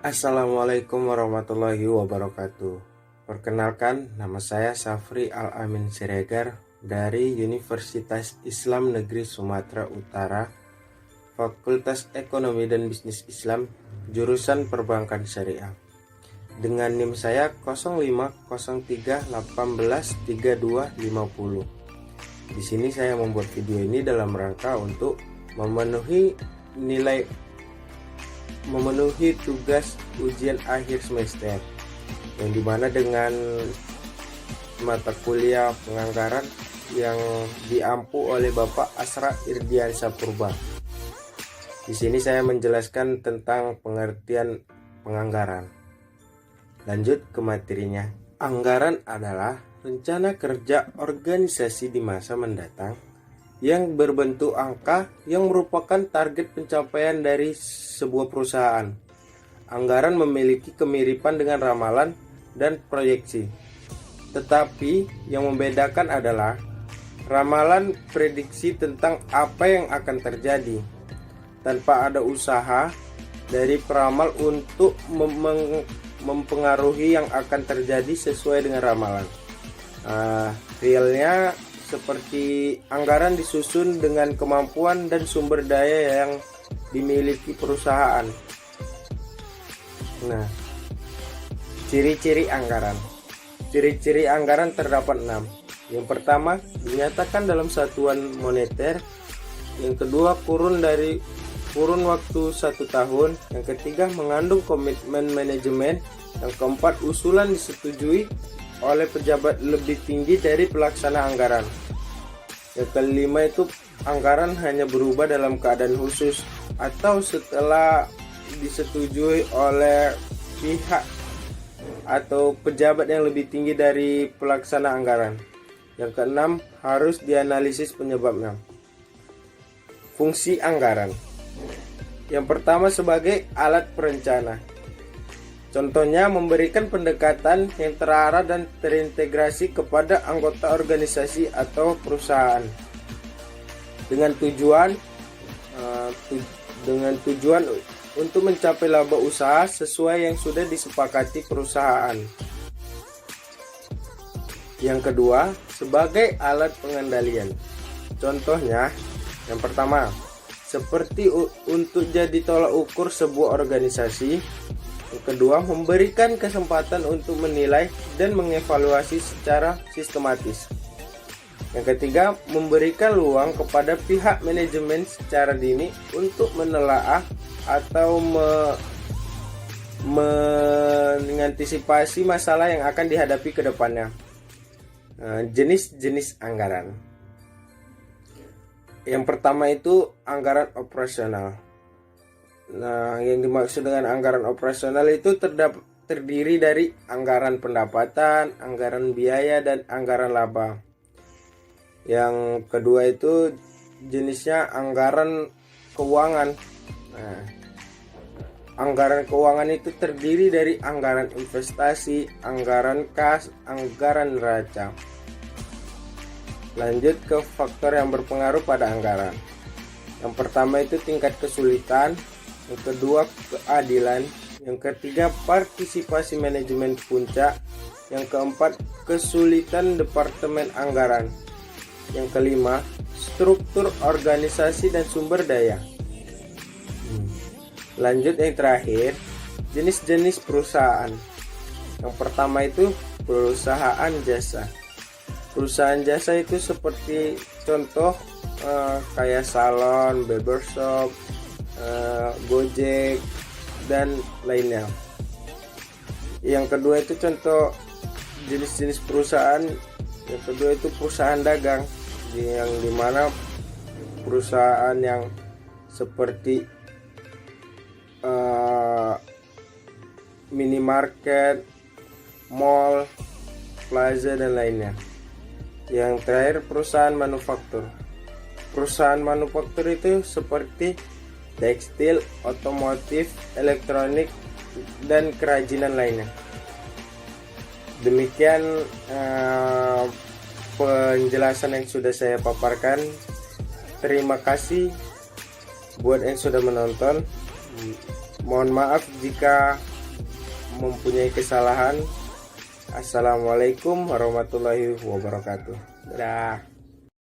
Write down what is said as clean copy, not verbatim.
Assalamualaikum warahmatullahi wabarakatuh. Perkenalkan, nama saya Safri Al-Amin Siregar dari Universitas Islam Negeri Sumatera Utara, Fakultas Ekonomi dan Bisnis Islam, jurusan Perbankan Syariah. Dengan NIM saya 0503183250. Di sini saya membuat video ini dalam rangka untuk memenuhi tugas ujian akhir semester, yang dimana dengan mata kuliah penganggaran yang diampu oleh Bapak Asra Irdiansyah Purba. Di sini saya menjelaskan tentang pengertian penganggaran. Lanjut ke materinya. Anggaran adalah rencana kerja organisasi di masa mendatang yang berbentuk angka yang merupakan target pencapaian dari sebuah perusahaan. Anggaran memiliki kemiripan dengan ramalan dan proyeksi. Tetapi yang membedakan adalah ramalan prediksi tentang apa yang akan terjadi, tanpa ada usaha dari peramal untuk mempengaruhi yang akan terjadi sesuai dengan ramalan. Realnya seperti anggaran disusun dengan kemampuan dan sumber daya yang dimiliki perusahaan. Nah, ciri-ciri anggaran. Ciri-ciri anggaran terdapat 6. Yang pertama, dinyatakan dalam satuan moneter. Yang kedua, kurun waktu 1 tahun. Yang ketiga, mengandung komitmen manajemen. Yang keempat, usulan disetujui oleh pejabat lebih tinggi dari pelaksana anggaran. Yang kelima itu, anggaran hanya berubah dalam keadaan khusus atau setelah disetujui oleh pihak atau pejabat yang lebih tinggi dari pelaksana anggaran. Yang keenam, harus dianalisis penyebabnya. Fungsi anggaran. Yang pertama, sebagai alat perencana. Contohnya, memberikan pendekatan yang terarah dan terintegrasi kepada anggota organisasi atau perusahaan dengan tujuan untuk mencapai laba usaha sesuai yang sudah disepakati perusahaan. Yang kedua, sebagai alat pengendalian. Contohnya, yang pertama, seperti untuk jadi tolak ukur sebuah organisasi. Yang kedua, memberikan kesempatan untuk menilai dan mengevaluasi secara sistematis. Yang ketiga, memberikan ruang kepada pihak manajemen secara dini untuk menelaah atau mengantisipasi masalah yang akan dihadapi ke depannya. Jenis-jenis anggaran. Yang pertama itu anggaran operasional. Nah, yang dimaksud dengan anggaran operasional itu terdiri dari anggaran pendapatan, anggaran biaya, dan anggaran laba. Yang kedua itu jenisnya anggaran keuangan. Nah, anggaran keuangan itu terdiri dari anggaran investasi, anggaran kas, anggaran neraca. Lanjut ke faktor yang berpengaruh pada anggaran. Yang pertama itu tingkat kesulitan. Yang kedua, keadilan. Yang ketiga, partisipasi manajemen puncak. Yang keempat, kesulitan departemen anggaran. Yang kelima, struktur organisasi dan sumber daya. Lanjut yang terakhir, jenis-jenis perusahaan. Yang pertama itu perusahaan jasa. Perusahaan jasa itu seperti contoh kayak salon, barbershop, Gojek, dan lainnya. Yang kedua itu contoh jenis-jenis perusahaan. Yang kedua itu perusahaan dagang, yang dimana perusahaan yang seperti minimarket, mall, plaza, dan lainnya. Yang terakhir, perusahaan manufaktur. Perusahaan manufaktur itu seperti tekstil, otomotif, elektronik, dan kerajinan lainnya. Demikian penjelasan yang sudah saya paparkan. Terima kasih buat yang sudah menonton. Mohon maaf jika mempunyai kesalahan. Assalamualaikum warahmatullahi wabarakatuh. Dadah.